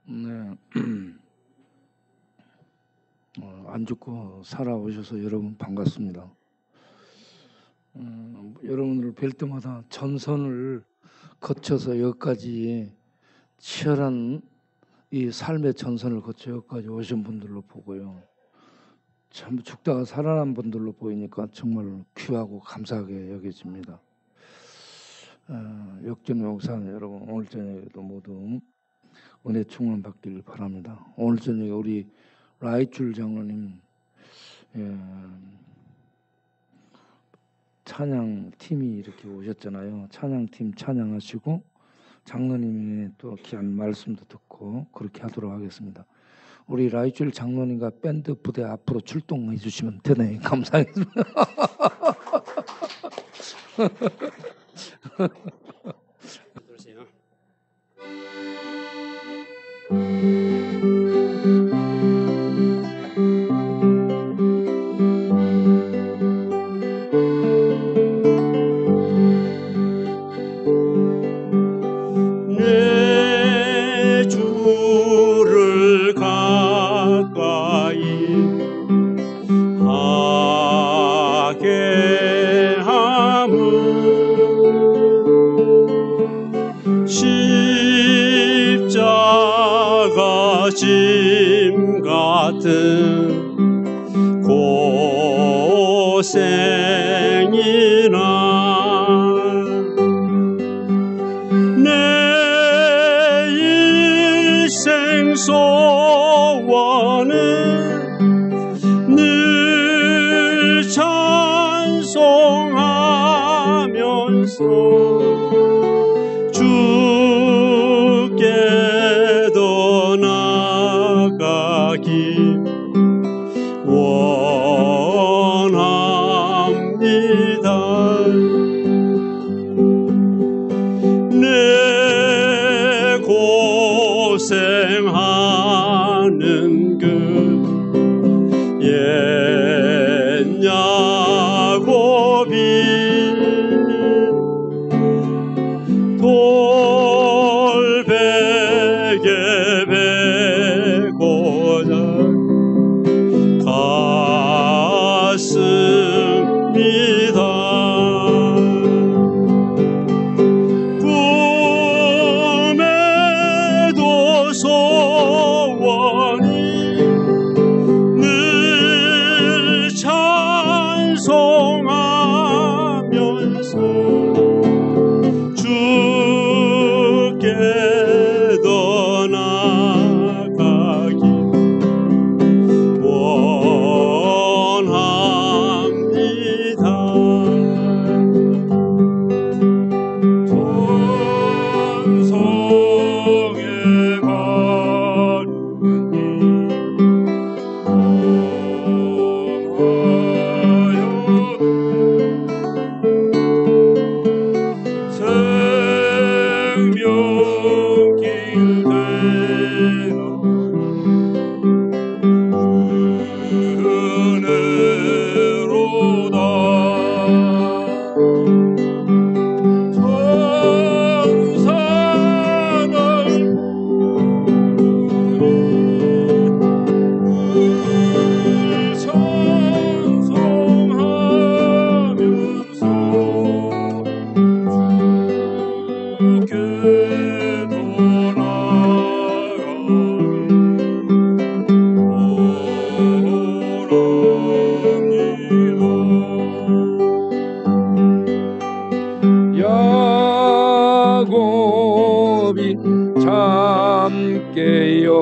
네. 안 죽고 살아오셔서 여러분 반갑습니다. 여러분을 뵐 때마다 전선을 거쳐서 여기까지 치열한 이 삶의 전선을 거쳐 여기까지 오신 분들로 보고요. 참 죽다가 살아난 분들로 보이니까 정말 귀하고 감사하게 여겨집니다. 역전 목사님 여러분, 오늘 저녁에도 모두 은혜 충만 받길 바랍니다. 오늘 저녁에 우리 라이출 장로님 찬양팀이 이렇게 오셨잖아요. 찬양팀 찬양하시고 장로님이 또 귀한 말씀도 듣고 그렇게 하도록 하겠습니다. 우리 라이출 장로님과 밴드 부대 앞으로 출동해 주시면 대단히 감사하겠습니다. 내 주를 가까이 하게 함은 십자가 짐 같은 고생이나 소원은 늘 찬송하면서 주께도 나가기 원합니다. 내 고생하는 그 옛 야곱이 돌베개 베고자 갔습니다. 꿈에도 소원이 늘 찬송하면서 주께도 나가기 원합니다. 천성에 가는 길 생명길 은혜로다. 천사들 찬송하면서 주께도 나가기 야곱이 참깨요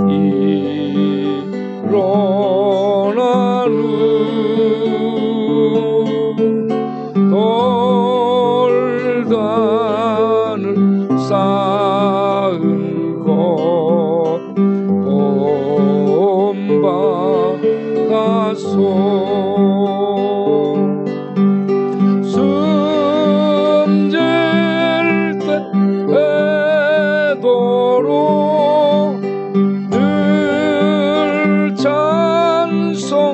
일어나는 돌단을 쌓은 것 본바다소 숨질 때 되도록 늘 찬송하면서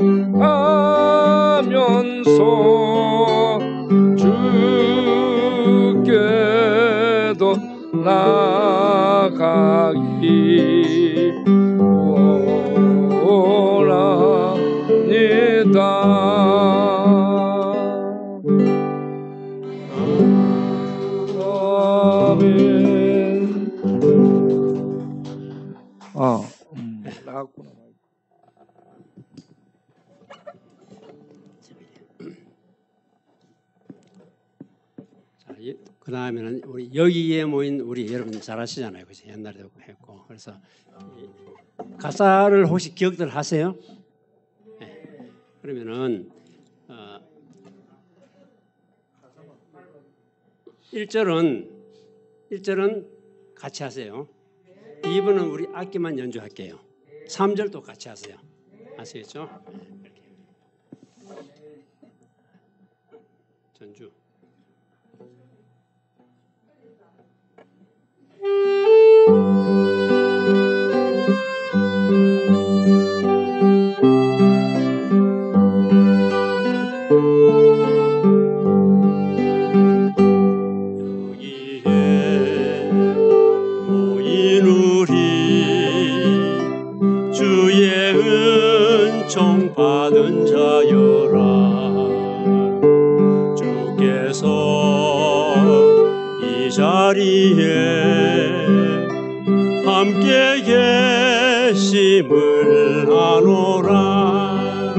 주께도 나 나가기 나갔구나. 자, 그 다음에는 우리 여기에 모인 우리 여러분 잘 아시잖아요, 그죠? 옛날에도 했고. 그래서 이 가사를 혹시 기억들 하세요? 네. 그러면은 1절은 같이 하세요. 2번은 우리 악기만 연주할게요. 3절도 같이 하세요. 아시겠죠? 이렇게. 전주. 받은 자여라. 주께서 이 자리에 함께 계심을 아노라.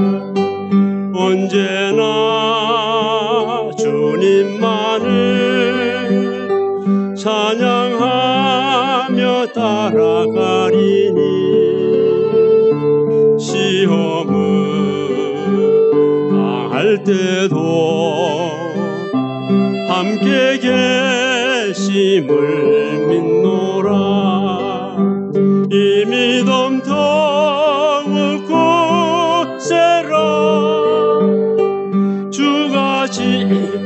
언제나 주님만을 찬양하며 따라가리니 시험을 당할 때도 함께 계심을 믿노라. 이 믿음 더욱 굳세라. 주가 지켜주신다.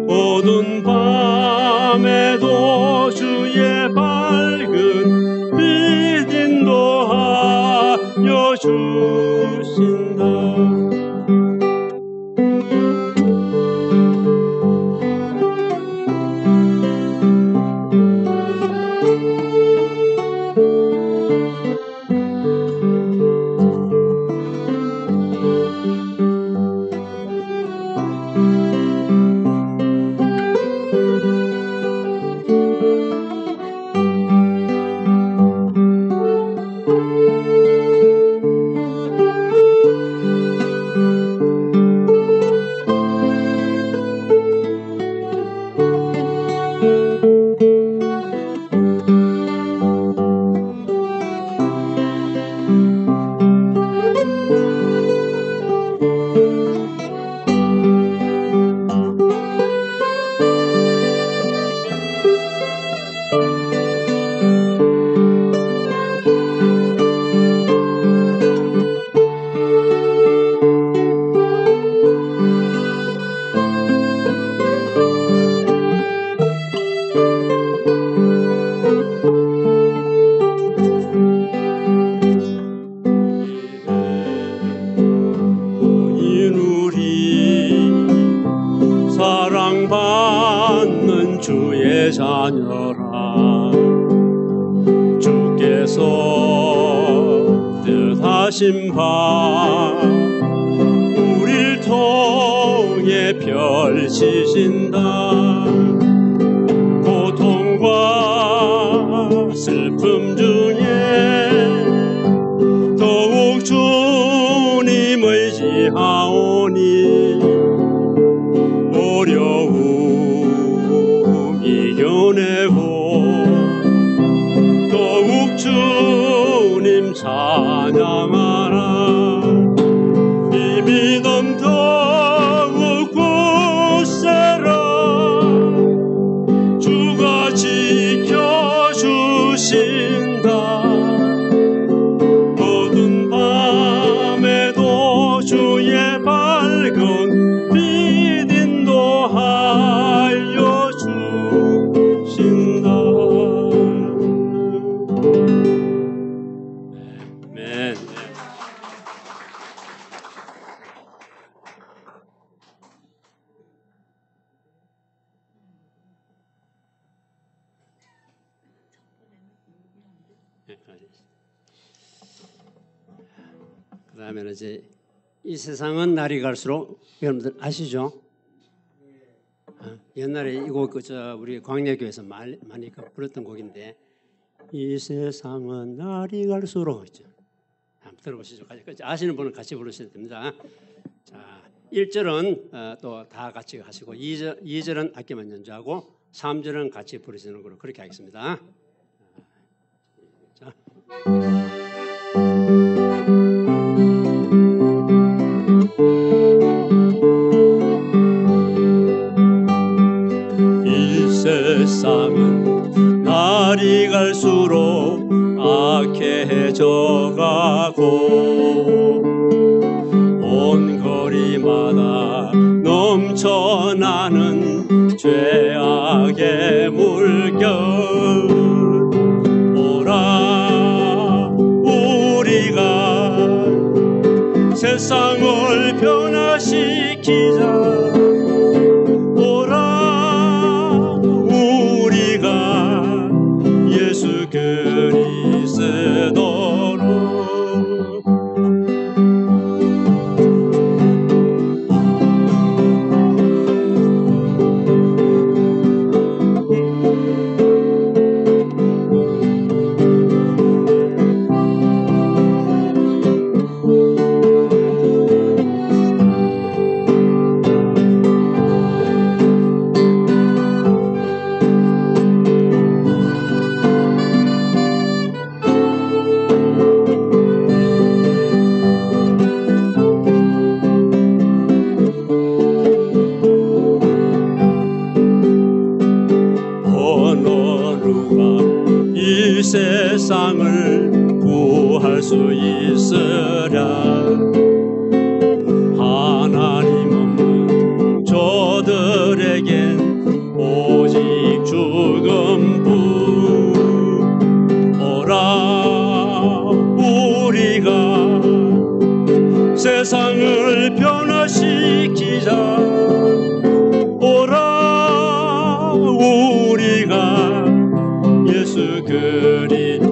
어두운 밤에도 주의 밝은 빛 인도하여 주신다. 사랑받는 주의 자녀라. 주께서 뜻하신 바 우릴 통해 펼치신다. 고통과 슬픔 중에 더욱 주님 의지하오니 어려움 이겨내고 더욱 주님 찬양하라. 이 믿음 더욱 굳세라. 주가 지켜주신다. 어두운 밤에도 주의 밝은 빛 인도하여 주신다. 아멘. 그다음에는 이제 이 세상은 날이 갈수록 여러분들 아시죠? 옛날에 이곡 그저 우리 광야교에서 많이 불렀던 곡인데 이 세상은 날이 갈수록 있죠. 한번 들어보시죠. 같이 아시는 분은 같이 부르셔도 됩니다. 자, 1절은 또 다 같이 하시고 2절은 악기만 연주하고 3절은 같이 부르시는 걸로 그렇게 하겠습니다. 자. 이 세상은 날이 갈수록 악해져 가고 온 거리마다 넘쳐나는 죄악의 물결 오라 우리가 세상을 변화시키자 오라 우리가 예수 그리스도로 이 세상을 구할 수 있으랴 하나님 없는 저들에겐 오직 죽음뿐 오라 우리가 세상을 변화시키자 오라 우리가 예수 그리스도로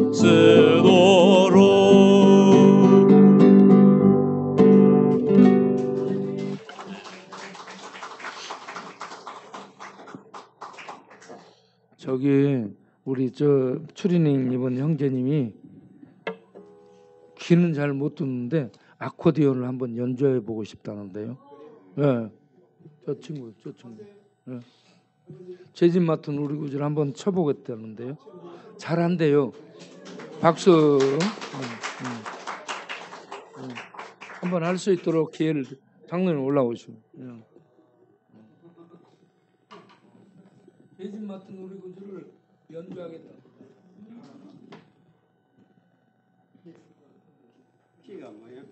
저기 우리 저 추리닝 입은 형제님이 귀는 잘 못 듣는데 아코디언을 한번 연주해 보고 싶다는데요. 네. 저 친구. 네. 재진 맡은 우리 구절 한번 쳐보겠다는데요. 잘한대요. 박수. 한번 할 수 있도록 기회를 장로님 올라오시고. 재진 맡은 우리 구절을 연주하겠다. 키가 뭐예요?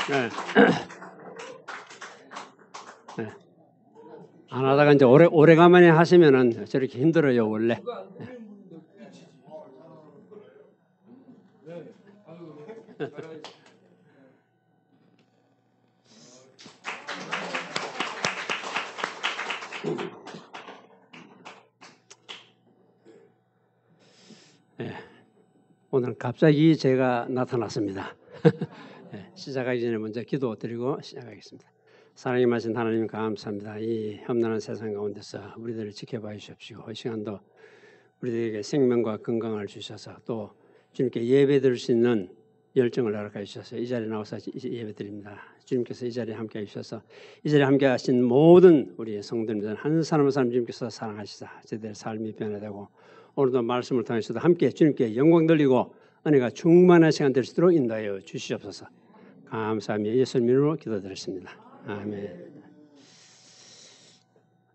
네. 네. 안 하다가 이제 오래간만에 하시면은 저렇게 힘들어요 원래. 네. 오늘 갑자기 제가 나타났습니다. 네. 시작하기 전에 먼저 기도드리고 시작하겠습니다. 사랑의 마신 하나님 감사합니다. 이 험난한 세상 가운데서 우리들을 지켜봐 주십시오. 이 시간도 우리들에게 생명과 건강을 주셔서 또 주님께 예배드릴 수 있는 열정을 허락해 주셔서 이 자리에 나와서 예배드립니다. 주님께서 이 자리에 함께 해주셔서 이 자리에 함께 하신 모든 우리 성도님들 한 사람 한 사람 주님께서 사랑하시사 저들의 삶이 변화되고 오늘도 말씀을 통해서도 함께 주님께 영광 돌리고 은혜가 충만한 시간 될 수 있도록 인도하여 주시옵소서. 감사하며 예수님 이름으로 기도드렸습니다. 아멘.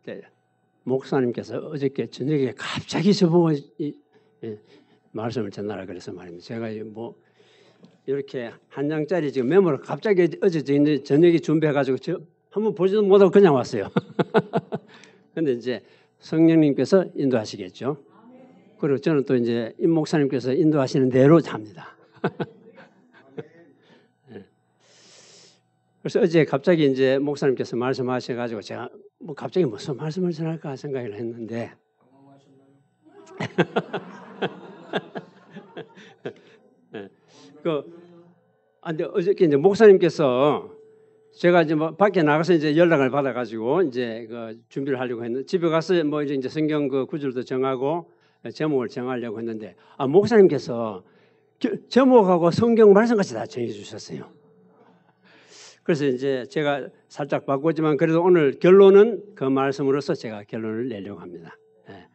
네, 목사님께서 어저께 저녁에 갑자기 저보고 말씀을 전하라 그래서 말입니다. 제가 뭐 이렇게 한 장짜리 지금 메모를 갑자기 어제 저녁에 준비해가지고 한번 보지도 못하고 그냥 왔어요. 그런데 이제 성령님께서 인도하시겠죠. 그리고 저는 또 이제 임 목사님께서 인도하시는 대로 잡니다. 네. 그래서 어제 갑자기 이제 목사님께서 말씀하셔가지고 제가 뭐 갑자기 무슨 말씀을 전할까 생각을 했는데 네. 근데 어저께 이제 목사님께서 제가 이제 뭐 밖에 나가서 이제 연락을 받아가지고 이제 그 준비를 하려고 했는데 집에 가서 뭐 이제 성경 그 구절도 정하고 제목을 정하려고 했는데 목사님께서 제목하고 성경 말씀까지 다 정해 주셨어요. 그래서 이제 제가 살짝 바꿨지만 그래도 오늘 결론은 그 말씀으로서 제가 결론을 내려고 합니다. 네.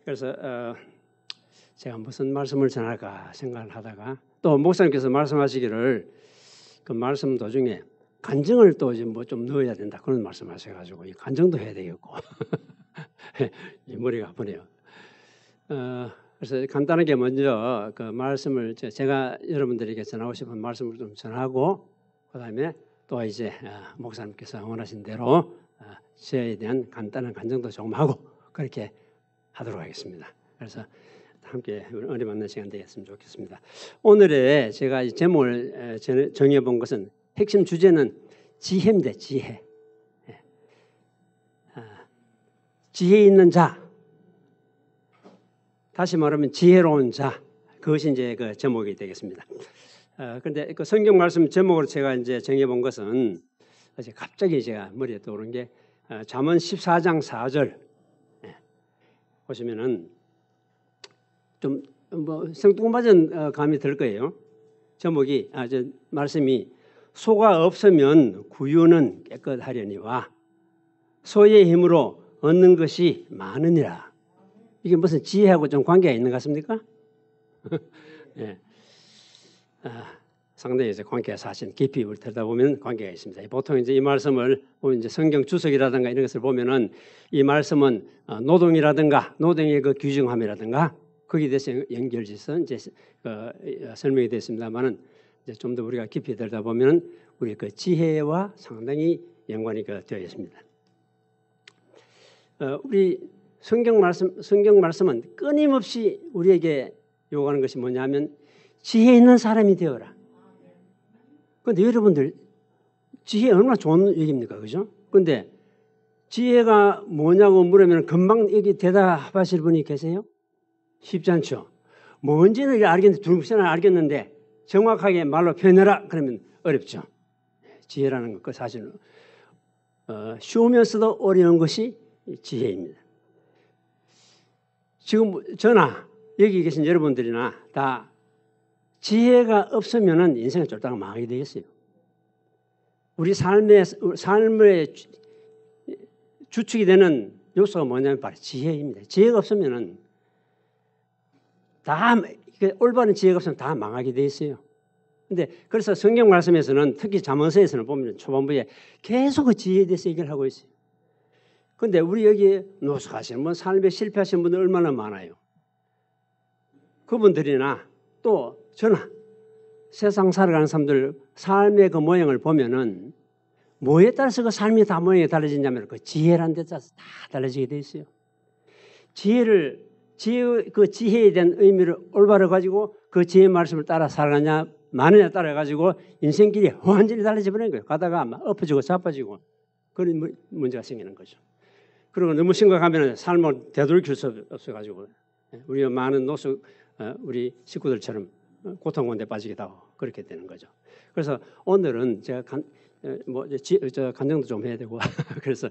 그래서 제가 무슨 말씀을 전할까 생각을 하다가 또 목사님께서 말씀하시기를 그 말씀 도중에 간증을 또 뭐 좀 넣어야 된다 그런 말씀하셔가지고 이 간증도 해야 되겠고 이 머리가 아프네요. 그래서 간단하게 먼저 그 말씀을 제가 여러분들에게 전하고 싶은 말씀을 좀 전하고 그다음에 또 이제 목사님께서 원하신 대로 저에 대한 간단한 간증도 조금 하고 그렇게 하도록 하겠습니다. 그래서 함께 은혜 받는 시간 되겠으면 좋겠습니다. 오늘의 제가 이 제목을 정해 본 것은 핵심 주제는 지혜입니다. 지혜. 지혜 있는 자. 다시 말하면 지혜로운 자. 그것이 이제 그 제목이 되겠습니다. 그런데 그 성경 말씀 제목으로 제가 이제 정해 본 것은 어제 갑자기 제가 머리에 떠오른 게 잠언 14장 4절 보시면은 좀 뭐 생뚱맞은 감이 들 거예요. 제목이 말씀이 소가 없으면 구유는 깨끗하려니와 소의 힘으로 얻는 것이 많으니라. 이게 무슨 지혜하고 좀 관계가 있는 것 같습니까? 네. 상당히 이제 관계가 사실 깊이 들여다보면 관계가 있습니다. 보통 이제 이 말씀을 보면 이제 성경 주석이라든가 이런 것을 보면은 이 말씀은 노동이라든가 노동의 그 규정함이라든가 거기에 대해서 연결해서 이제 설명이 됐습니다만은 이제 좀 더 우리가 깊이 들여다보면 우리 그 지혜와 상당히 연관이 되어 있습니다. 우리 성경 말씀은 끊임없이 우리에게 요구하는 것이 뭐냐면 지혜 있는 사람이 되어라. 그런데 여러분들 지혜 얼마나 좋은 얘기입니까, 그죠? 그런데 지혜가 뭐냐고 물으면 금방 여기 대답하실 분이 계세요? 쉽지 않죠. 뭔지는 알겠는데 두루뭉실은 알겠는데 정확하게 말로 표현해라 그러면 어렵죠. 지혜라는 것 사실은 쉬우면서도 어려운 것이 지혜입니다. 지금 저나 여기 계신 여러분들이나 다 지혜가 없으면 인생은 쫄딱 망하게 되겠어요. 우리 삶의 주축이 되는 요소가 뭐냐면 바로 지혜입니다. 지혜가 없으면 다 올바른 지혜가 없으면 다 망하게 돼 있어요. 근데 그래서 성경 말씀에서는 특히 잠언서에서는 보면 초반부에 계속 그 지혜에 대해서 얘기를 하고 있어요. 그런데 우리 여기 노숙하시는 분, 삶에 실패하신 분들 얼마나 많아요. 그분들이나 또 저나 세상 살아가는 사람들 삶의 그 모양을 보면은 뭐에 따라서 그 삶이 다 모양이 달라지냐면 그 지혜라는 데 따라서 다 달라지게 돼 있어요. 그 지혜에 대한 의미를 올바로 가지고 그 지혜 말씀을 따라 살아가냐 마느냐 따라 가지고 인생길이 완전히 달라져 버리는 거예요. 가다가 막 엎어지고 자빠지고 그런 문제가 생기는 거죠. 그리고 너무 심각하면 삶을 되돌릴 수 없어 가지고 우리가 많은 노숙 우리 식구들처럼 고통원에 빠지기도 하고 그렇게 되는 거죠. 그래서 오늘은 제가 간증도 좀 해야 되고 그래서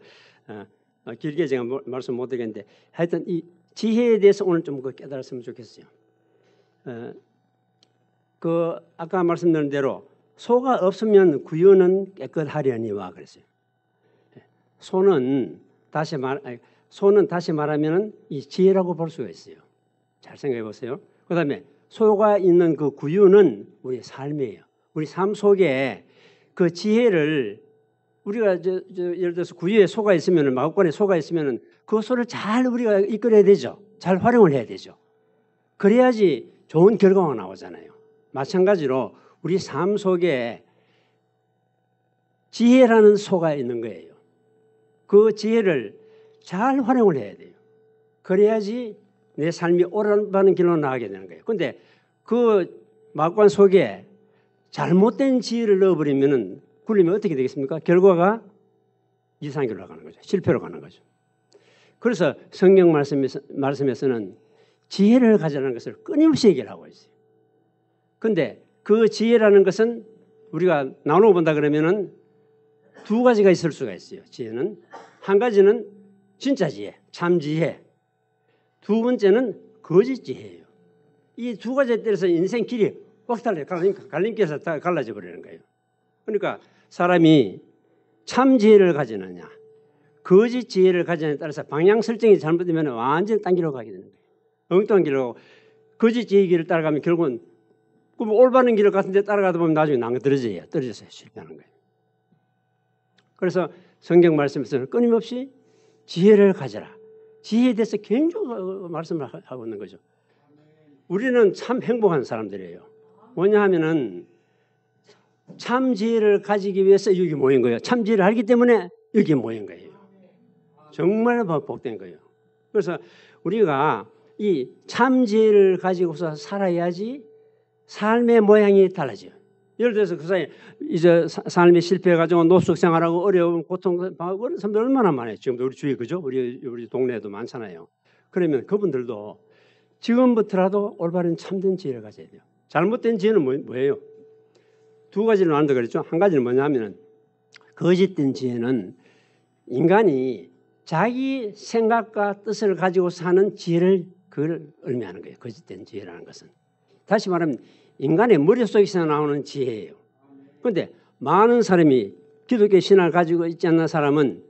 길게 제가 말씀 못 드리겠는데 하여튼 이 지혜에 대해서 오늘 좀 깨달았으면 좋겠어요. 그 아까 말씀드린 대로 소가 없으면 구유는 깨끗하려니와 그랬어요. 소는 다시 말하면은 이 지혜라고 볼 수가 있어요. 잘 생각해 보세요. 그다음에 소가 있는 그 구유는 우리의 삶이에요. 우리 삶 속에 그 지혜를 우리가 예를 들어서 구유에 소가 있으면은 마구간에 소가 있으면은 그 소를 잘 우리가 이끌어야 되죠. 잘 활용을 해야 되죠. 그래야지 좋은 결과가 나오잖아요. 마찬가지로 우리 삶 속에 지혜라는 소가 있는 거예요. 그 지혜를 잘 활용을 해야 돼요. 그래야지 내 삶이 올바른 길로 나가게 되는 거예요. 그런데 그 마구간 속에 잘못된 지혜를 넣어버리면 굴리면 어떻게 되겠습니까? 결과가 이상한 길로 가는 거죠. 실패로 가는 거죠. 그래서 성경 말씀에서는 지혜를 가지라는 것을 끊임없이 얘기를 하고 있어요. 그런데 그 지혜라는 것은 우리가 나누어 본다 그러면은 두 가지가 있을 수가 있어요. 지혜는 한 가지는 진짜 지혜, 참 지혜. 두 번째는 거짓 지혜예요. 이 두 가지에 따라서 인생 길이 확 달라요. 갈림길에서 다 갈라져 버리는 거예요. 그러니까 사람이 참 지혜를 가지느냐, 거짓 지혜를 가지느냐에 따라서 방향 설정이 잘못되면 완전히 딴 길로 가게 되는 거예요. 엉뚱한 길로 거짓 지혜 길을 따라가면 결국은 그럼 올바른 길을 같은데 따라가다 보면 나중에 떨어져서 실패하는 거예요. 그래서 성경 말씀에서는 끊임없이 지혜를 가져라. 지혜에 대해서 개인적으로 말씀을 하고 있는 거죠. 우리는 참 행복한 사람들이에요. 뭐냐 하면은 참 지혜를 가지기 위해서 여기 모인 거예요. 참 지혜를 알기 때문에 여기 모인 거예요. 정말 복된 거예요. 그래서 우리가 이 참 지혜를 가지고서 살아야지 삶의 모양이 달라져요. 예를 들어서 그 사이에 이제 삶이 실패해가지고 노숙 생활하고 어려운 고통 받고 그런 사람들 얼마나 많아요. 지금도 우리 주위에 그죠? 우리 동네에도 많잖아요. 그러면 그분들도 지금부터라도 올바른 참된 지혜를 가져야 돼요. 잘못된 지혜는 뭐예요? 두 가지로 나눈다 그랬죠. 한 가지는 뭐냐면은 거짓된 지혜는 인간이 자기 생각과 뜻을 가지고 사는 지혜를 그걸 의미하는 거예요. 거짓된 지혜라는 것은. 다시 말하면 인간의 머릿속에서 나오는 지혜예요. 그런데 많은 사람이 기독교 신앙을 가지고 있지 않는 사람은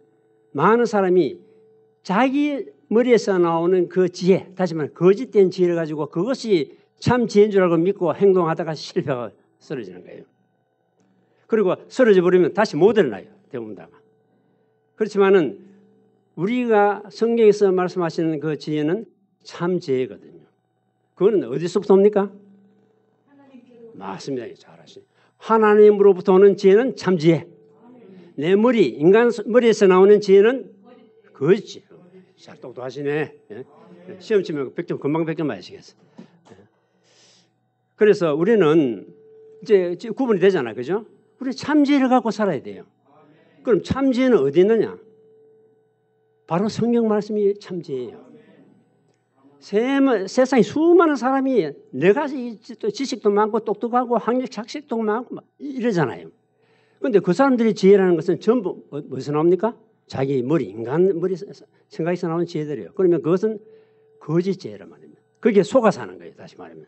많은 사람이 자기 머리에서 나오는 그 지혜, 다시 말하면 거짓된 지혜를 가지고 그것이 참 지혜인 줄 알고 믿고 행동하다가 실패하고 쓰러지는 거예요. 그리고 쓰러져 버리면 다시 못 일어나요. 대부분 다. 그렇지만은 우리가 성경에서 말씀하시는 그 지혜는 참 지혜거든요. 그거는 어디서부터 옵니까? 맞습니다. 잘하시네. 하나님으로부터 오는 지혜는 참 지혜. 내 인간 머리에서 나오는 지혜는 거짓. 잘 똑똑하시네. 예? 시험 치면 100점 금방 100점 맞으시겠어. 예. 그래서 우리는 이제 구분이 되잖아요. 그죠? 우리 참 지혜를 갖고 살아야 돼요. 그럼 참 지혜는 어디 있느냐? 바로 성경 말씀이 참 지혜예요. 세상에 수많은 사람이 내가 지식도 많고 똑똑하고 학력 착식도 많고 이러잖아요. 그런데 그 사람들의 지혜라는 것은 전부 어디서 나옵니까? 자기 인간 머리 생각에서 나오는 지혜들이에요. 그러면 그것은 거짓 지혜란 말입니다. 그게 속아 사는 거예요. 다시 말하면.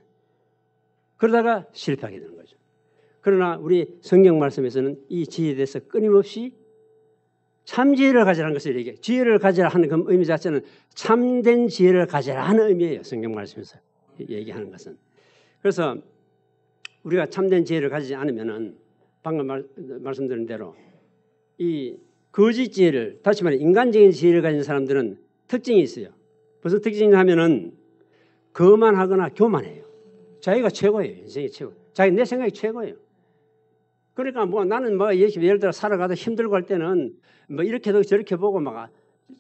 그러다가 실패하게 되는 거죠. 그러나 우리 성경 말씀에서는 이 지혜에 대해서 끊임없이 참 지혜를 가지라는 것을 얘기해요. 지혜를 가지라 하는 그 의미 자체는 참된 지혜를 가지라 하는 의미예요. 성경 말씀에서 얘기하는 것은. 그래서 우리가 참된 지혜를 가지지 않으면은 방금 말씀드린 대로 이 거짓 지혜를, 다시 말해 인간적인 지혜를 가진 사람들은 특징이 있어요. 무슨 특징이냐 하면은 거만하거나 교만해요. 자기가 최고예요. 인생이 최고. 내 생각이 최고예요. 그러니까 뭐 나는 뭐 예를 들어 살아가다 힘들고 할 때는 뭐 이렇게도 저렇게 보고 막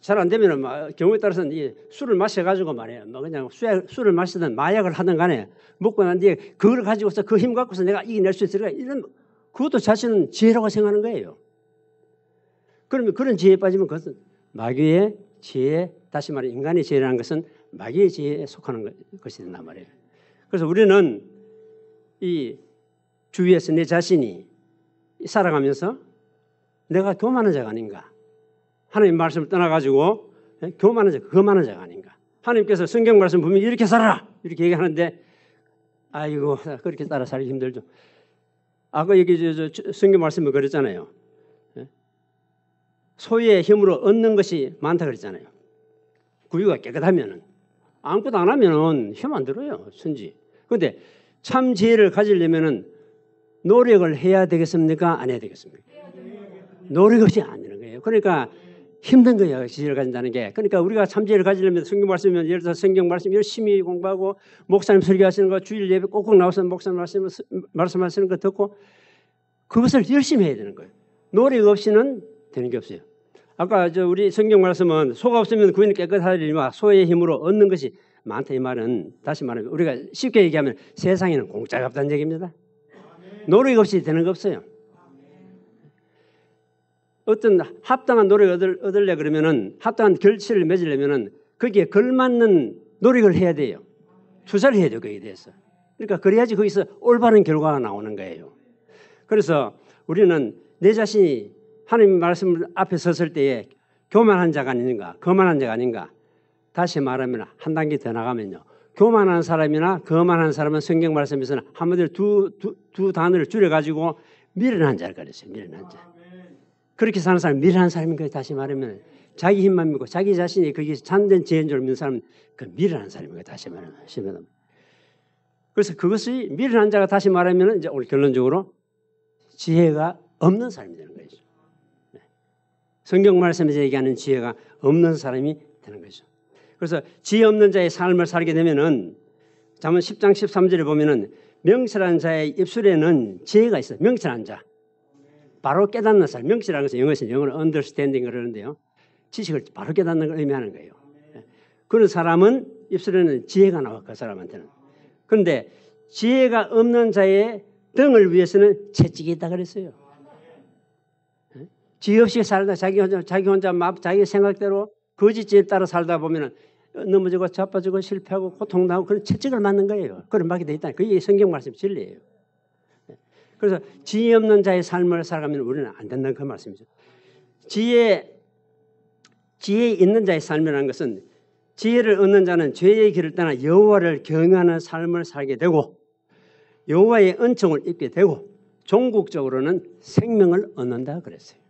잘 안 되면은 막 경우에 따라서는 이 술을 마셔가지고 말이에요. 뭐 그냥 술을 마시든 마약을 하든 간에 먹고 난 뒤에 그걸 가지고서 그 힘 갖고서 내가 이겨낼 수 있을까 이런 그것도 자신은 지혜라고 생각하는 거예요. 그러면 그런 지혜에 빠지면 그것은 마귀의 지혜, 다시 말해 인간의 지혜라는 것은 마귀의 지혜에 속하는 것이 된단 말이에요. 그래서 우리는 이 주위에서 내 자신이 살아가면서 내가 교만한 자가 아닌가. 하나님 말씀을 떠나가지고 교만한 자, 거만한 자가 아닌가. 하나님께서 성경 말씀 보면 이렇게 살아라 이렇게 얘기하는데 아이고 그렇게 따라 살기 힘들죠. 아까 여기 성경 말씀에 그랬잖아요. 소유의 힘으로 얻는 것이 많다 그랬잖아요. 구유가 깨끗하면은 아무것도 안 하면은 힘 안 들어요. 순지. 그런데 참 지혜를 가지려면은 노력을 해야 되겠습니까? 안 해야 되겠습니까? 노력 없이 안 되는 거예요. 그러니까 힘든 거예요. 지혜를 가진다는 게. 그러니까 우리가 참 지혜를 가지려면 성경 말씀이면 예를 들어서 성경 말씀 열심히 공부하고 목사님 설교하시는 거 주일 예배 꼭꼭 나와서 목사님 말씀하시는 거 듣고 그것을 열심히 해야 되는 거예요. 노력 없이는 되는 게 없어요. 아까 우리 성경 말씀은 소가 없으면 구인은 깨끗하리니와 소의 힘으로 얻는 것이 많다 이 말은 다시 말하면 우리가 쉽게 얘기하면 세상에는 공짜가 없다는 얘기입니다. 노력 없이 되는 거 없어요. 어떤 합당한 노력을 얻으려 그러면은 합당한 결실을 맺으려면은 거기에 걸맞는 노력을 해야 돼요. 투자를 해야 돼요. 거기에 대해서. 그러니까 그래야지 거기서 올바른 결과가 나오는 거예요. 그래서 우리는 내 자신이 하나님 말씀 앞에 섰을 때에 교만한 자가 아닌가, 거만한 자가 아닌가. 다시 말하면 한 단계 더 나가면요. 교만한 사람이나 거만한 사람은 성경 말씀에서는 한마디로 두 단어를 줄여가지고 미련한 자를 가르쳐요. 미련한 자. 그렇게 사는 사람은 미련한 사람인 거예요. 다시 말하면 자기 힘만 믿고 자기 자신이 거기서 참된 지혜인 줄 믿는 사람은 그 미련한 사람인 거예요. 다시 말하면. 그래서 그것이 미련한 자가 다시 말하면 이제 오늘 결론적으로 지혜가 없는 사람이 되는 거죠. 성경 말씀에서 얘기하는 지혜가 없는 사람이 되는 거죠. 그래서 지혜 없는 자의 삶을 살게 되면은 잠언 10장 13절에 보면은 명철한 자의 입술에는 지혜가 있어요. 명철한 자. 바로 깨닫는 사람. 명철한 것은 영어로 understanding 그러는데요. 지식을 바로 깨닫는 걸 의미하는 거예요. 그런 사람은 입술에는 지혜가 나와 그 사람한테는. 그런데 지혜가 없는 자의 등을 위해서는 채찍이 있다 그랬어요. 지혜 없이 살다 자기 혼자 자기 생각대로 거짓 지혜에 따라 살다 보면은 넘어지고 자빠지고 실패하고 고통나고 그런 채찍을 맞는 거예요. 그런 막이 돼 있다. 그게 성경 말씀 진리예요. 그래서 지혜 없는 자의 삶을 살아가면 우리는 안 된다는 그 말씀이죠. 지혜 있는 자의 삶이라는 것은 지혜를 얻는 자는 죄의 길을 떠나 여호와를 경외하는 삶을 살게 되고 여호와의 은총을 입게 되고 종국적으로는 생명을 얻는다 그랬어요.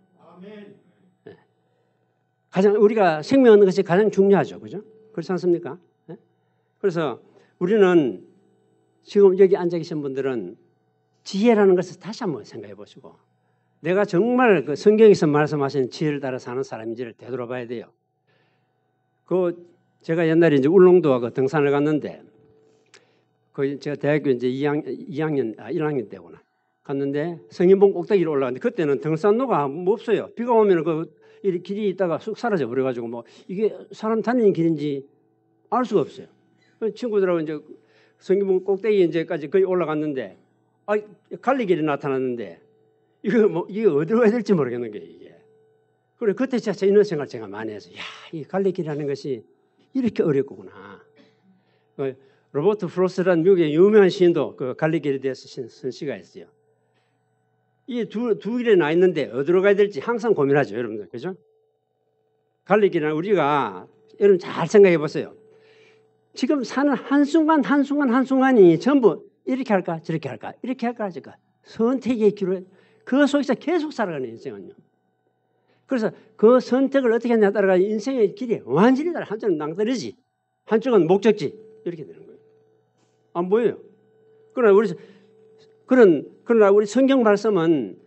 가장 우리가 생명 얻는 것이 가장 중요하죠, 그죠? 그렇지 않습니까? 그래서 우리는 지금 여기 앉아 계신 분들은 지혜라는 것을 다시 한번 생각해 보시고 내가 정말 그 성경에서 말씀하신 지혜를 따라 사는 사람인지를 되돌아봐야 돼요. 제가 옛날에 이제 울릉도와 그 등산을 갔는데 제가 대학교 이제 1학년 때구나 갔는데 성인봉 꼭대기로 올라갔는데 그때는 등산로가 뭐 없어요. 비가 오면 이 길이 있다가 쑥 사라져 버려가지고 뭐 이게 사람 다니는 길인지 알 수가 없어요. 친구들하고 이제 성인봉 꼭대기 이제까지 거의 올라갔는데 갈리길이 나타났는데 이게 어디로 가야 될지 모르겠는 게 이게. 그래 그때 진짜 이런 생각을 제가 많이 해서 이 갈리길이라는 것이 이렇게 어렵구나. 로버트 프로스트라는 미국의 유명한 시인도 그 갈리길에 대해서 쓴 시가 있어요. 이 두 길에 나 있는데 어디로 가야 될지 항상 고민하죠, 여러분들. 그죠? 갈리길은 우리가 여러분 잘 생각해 보세요. 지금 사는 한순간이 전부 이렇게 할까 저렇게 할까 이렇게 할까 저렇게 할까 선택의 길을 그 속에서 계속 살아가는 인생은요. 그래서 그 선택을 어떻게 하냐에 따라가 인생의 길이 완전히 달라. 한쪽은 낭떠러지 한쪽은 목적지 이렇게 되는 거예요. 안 보여요. 그러나 우리 성경 말씀은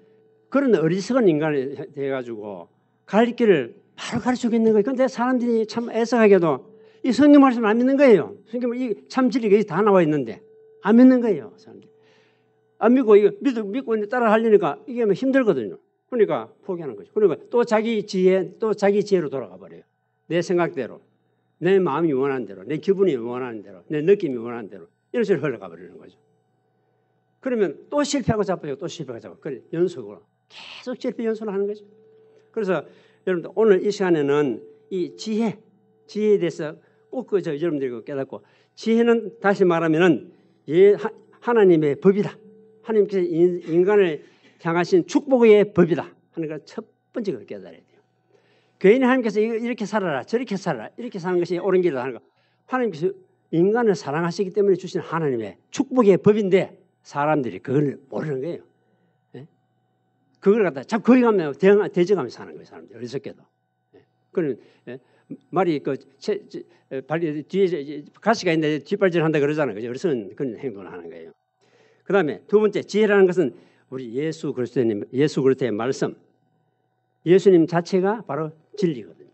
그런 어리석은 인간이 돼가지고 갈 길을 바로 가르치고 있는 거예요. 그런데 사람들이 참 애석하게도 이 성경 말씀을 안 믿는 거예요. 성경 이 참 진리가 다 나와 있는데 안 믿는 거예요, 사람들이. 안 믿고 이거 믿고 따라 하려니까 이게 뭐 힘들거든요. 그러니까 포기하는 거죠. 그러니까 또 자기 지혜로 돌아가 버려요. 내 생각대로, 내 마음이 원하는 대로, 내 기분이 원하는 대로, 내 느낌이 원하는 대로 이런 식으로 흘러가 버리는 거죠. 그러면 또 실패하고 자빠지고 또 실패하고 자빠지고 그래 연속으로 계속 실패 연속을 하는 거죠. 그래서 여러분들 오늘 이 시간에는 이 지혜에 대해서 꼭 여러분들이 깨닫고 지혜는 다시 말하면은 하나님의 법이다. 하나님께서 인간을 향하신 축복의 법이다 하는 걸 첫 번째 걸 깨달아야 돼요. 괜히 하나님께서 이렇게 살아라 저렇게 살아라 이렇게 사는 것이 옳은 길이다 하는 거 하나님께서 인간을 사랑하시기 때문에 주신 하나님의 축복의 법인데 사람들이 그걸 모르는 거예요. 예? 그걸 갖다 자꾸 거기 가면 대적하면서 사는 거예요. 사람들이 어리석게도. 예? 그러면 예? 말이 뒤에 가시가 있는데 뒷발질한다 그러잖아요. 그죠? 어리석은 그런 행동을 하는 거예요. 그 다음에 두 번째 지혜라는 것은 우리 예수 그리스도의 말씀, 예수님 자체가 바로 진리거든요.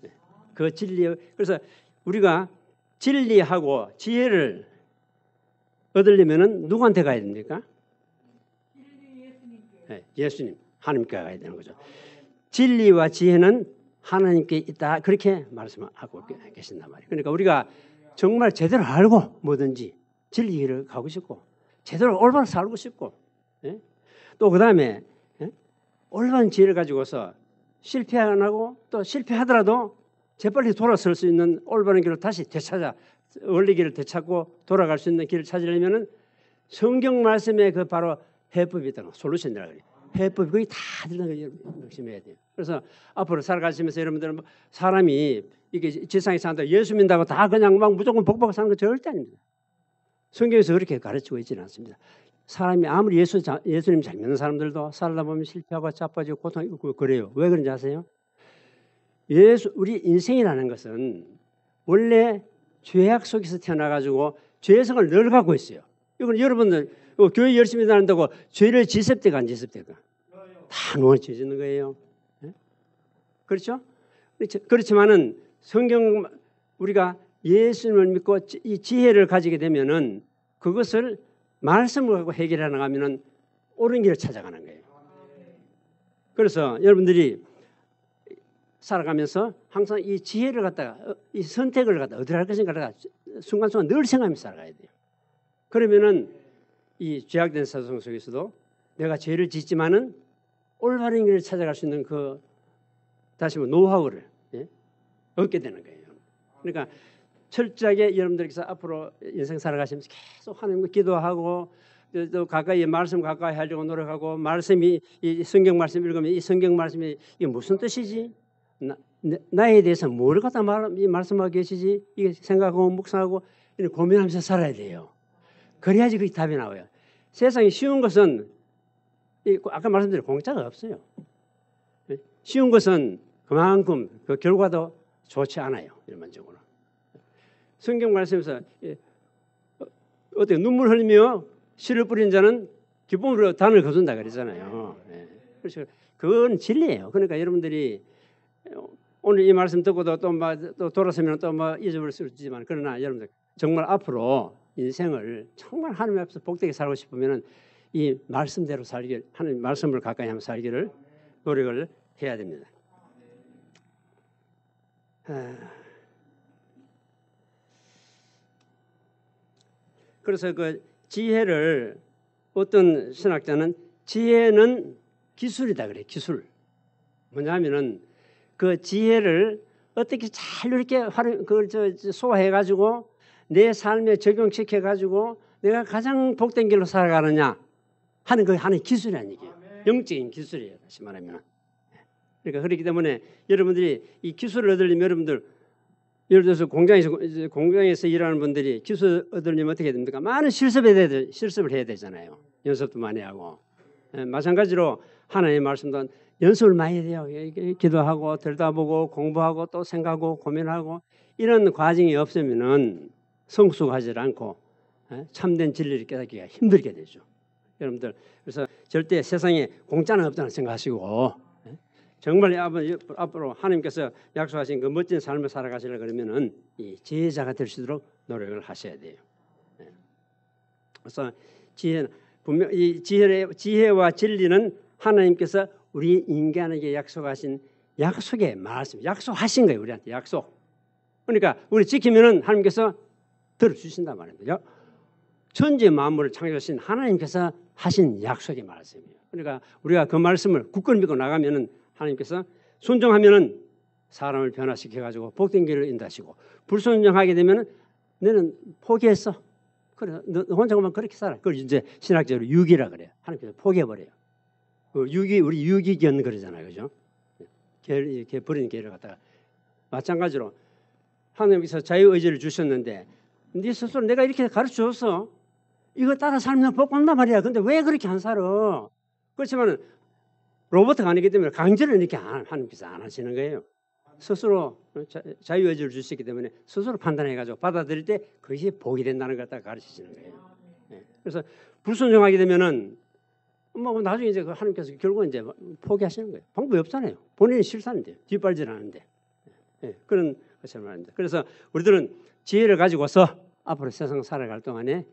네. 그 진리 그래서 우리가 진리하고 지혜를 얻으려면은 누구한테 가야 됩니까? 네, 예수님, 하나님께 가야 되는 거죠. 진리와 지혜는 하나님께 있다 그렇게 말씀하고 계신단 말이에요. 그러니까 우리가 정말 제대로 알고 뭐든지 진리를 가고 싶고 제대로 올바로 살고 싶고 예? 또 그다음에 예? 올바른 지혜를 가지고서 실패 안 하고 또 실패하더라도 재빨리 돌아설 수 있는 올바른 길을 다시 되찾아 원리 길을 되찾고 돌아갈 수 있는 길을 찾으려면은 성경 말씀에 그 바로 해법이 있다는 솔루션이라고 해요. 해법이 거의 다 들어간 거 열심히 해야 돼요. 그래서 앞으로 살아가시면서 여러분들은 뭐 사람이 이게 지상에 산다 예수 믿는다고 다 그냥 막 무조건 복받고 사는 건 절대 아닙니다. 성경에서 그렇게 가르치고 있지는 않습니다. 사람이 아무리 예수님 잘 믿는 사람들도 살다 보면 실패하고 자빠지고 고통이고 그래요. 왜 그런지 아세요? 우리 인생이라는 것은 원래 죄악 속에서 태어나가지고 죄성을 늘 갖고 있어요. 이건 여러분들 교회 열심히 다닌다고 죄를 지습대가 안 지습대가 다 누워 지는 거예요. 네? 그렇죠? 그렇지만은 성경 우리가 예수님을 믿고 이 지혜를 가지게 되면은 그것을 말씀을 갖고 해결해 나가면은 옳은 길을 찾아가는 거예요. 그래서 여러분들이 살아가면서 항상 이 지혜를 갖다가 이 선택을 갖다 어디로 할 것인가 갖다가 순간순간 늘 생각하면서 살아가야 돼요. 그러면은 이 죄악된 사성 속에서도 내가 죄를 짓지만은 올바른 길을 찾아갈 수 있는 그 다시 노하우를 얻게 되는 거예요. 그러니까 철저하게 여러분들께서 앞으로 인생 살아가시면서 계속 하나님과 기도하고 또 가까이 말씀 가까이 하려고 노력하고 말씀이 이 성경 말씀 읽으면 이 성경 말씀이 이게 무슨 뜻이지? 나에 대해서 뭘 갖다 말씀하고 계시지? 이게 생각하고 묵상하고 고민하면서 살아야 돼요. 그래야지 그게 답이 나와요. 세상이 쉬운 것은 아까 말씀드린 공짜가 없어요. 쉬운 것은 그만큼 그 결과도 좋지 않아요. 일반적으로. 성경 말씀에서 어떻게 눈물 흘리며 씨를 뿌린 자는 기쁨으로 단을 거둔다 그러잖아요. 그래서 그건 진리예요. 그러니까 여러분들이 오늘 이 말씀 듣고도 또 돌아서면 또 뭐 잊어버릴 수 있지만 그러나 여러분들 정말 앞으로 인생을 정말 하나님 앞에서 복되게 살고 싶으면은 이 말씀대로 살기 하나님 말씀을 가까이 하면서 살기를 노력을 해야 됩니다. 그래서 그 지혜를 어떤 신학자는 지혜는 기술이다 그래. 기술. 뭐냐면은 그 지혜를 어떻게 잘 이렇게 그걸 소화해 가지고 내 삶에 적용시켜 가지고 내가 가장 복된 길로 살아가느냐 하는 그 하나의 기술이라는 얘기예요. 영적인 기술이에요. 다시 말하면. 그러니까 그렇기 때문에 여러분들이 이 기술을 얻으려면 여러분들 예를 들어서 공장에서 일하는 분들이 기술 얻으려면 어떻게 됩니까? 많은 실습을 해야 되잖아요. 연습도 많이 하고. 마찬가지로 하나님의 말씀도 연습을 많이 해야 돼요. 기도하고 들여다보고 공부하고 또 생각하고 고민하고 이런 과정이 없으면은 성숙하지 않고 참된 진리를 깨닫기가 힘들게 되죠. 여러분들 그래서 절대 세상에 공짜는 없다는 생각하시고 정말 앞으로 하나님께서 약속하신 그 멋진 삶을 살아가시려 그러면은 이 지혜자가 될 수 있도록 노력을 하셔야 돼요. 그래서 분명 이 지혜와 진리는 하나님께서 우리 인간에게 약속하신 약속의 말씀, 약속하신 거예요. 우리한테 약속. 그러니까 우리 지키면은 하나님께서 들어주신단 말입니다. 천지 만물을 창조하신 하나님께서 하신 약속의 말씀이에요. 그러니까 우리가 그 말씀을 굳건히 믿고 나가면은 하나님께서 순종하면은 사람을 변화시켜 가지고 복된 길을 인도하시고, 불순종하게 되면은 너는 포기했어. 그래, 너 혼자만 그렇게 살아. 그걸 이제 신학적으로 유기라 그래요. 하나님께서 포기해 버려요. 유기, 우리 유기견 그러잖아요, 그죠? 개 버리는 개를 갖다가 마찬가지로 하나님께서 자유 의지를 주셨는데, 네 스스로 내가 이렇게 가르쳐 줬어. 이거 따라 살면 복 받는단 말이야. 근데 왜 그렇게 안 살아? 그렇지만 로봇가 아니기 때문에 강제로 이렇게 하나님께서 안 하시는 거예요. 스스로 자유 의지를 주시기 때문에 스스로 판단해가지고 받아들일 때 그것이 복이 된다는 걸 갖다가 가르치시는 거예요. 그래서 불순종하게 되면은 뭐 나중에 이제 하나님께서 결국은 이제 포기하시는 거예요. 방법이 없잖아요. 본인이 실수하는데 뒷발질 하는데 그런 것을 말합니다. 그래서 우리들은 지혜를 가지고서 앞으로 세상 살아갈 동안에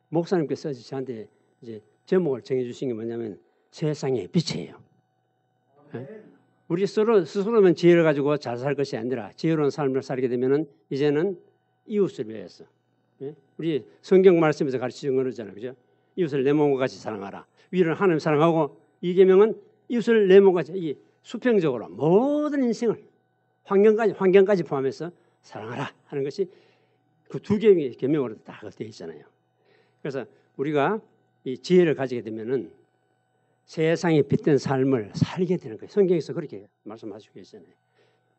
목사님께서 저한테 이제 제목을 정해주신 게 뭐냐면 세상의 빛이에요. 우리 스스로만 지혜를 가지고 잘 살 것이 아니라 지혜로운 삶을 살게 되면은 이제는 이웃을 위해서, 우리 성경 말씀에서 가르치는 거잖아요, 그죠? 이웃을 내 몸과 같이 사랑하라. 위를 하나님 사랑하고, 이 계명은 이웃을 내 몸과 같이, 이 수평적으로 모든 인생을 환경까지 포함해서 사랑하라 하는 것이 그 두 개의 계명으로 다 되어 있잖아요. 그래서 우리가 이 지혜를 가지게 되면은 세상에 빛된 삶을 살게 되는 거예요. 성경에서 그렇게 말씀하시고 계시잖아요.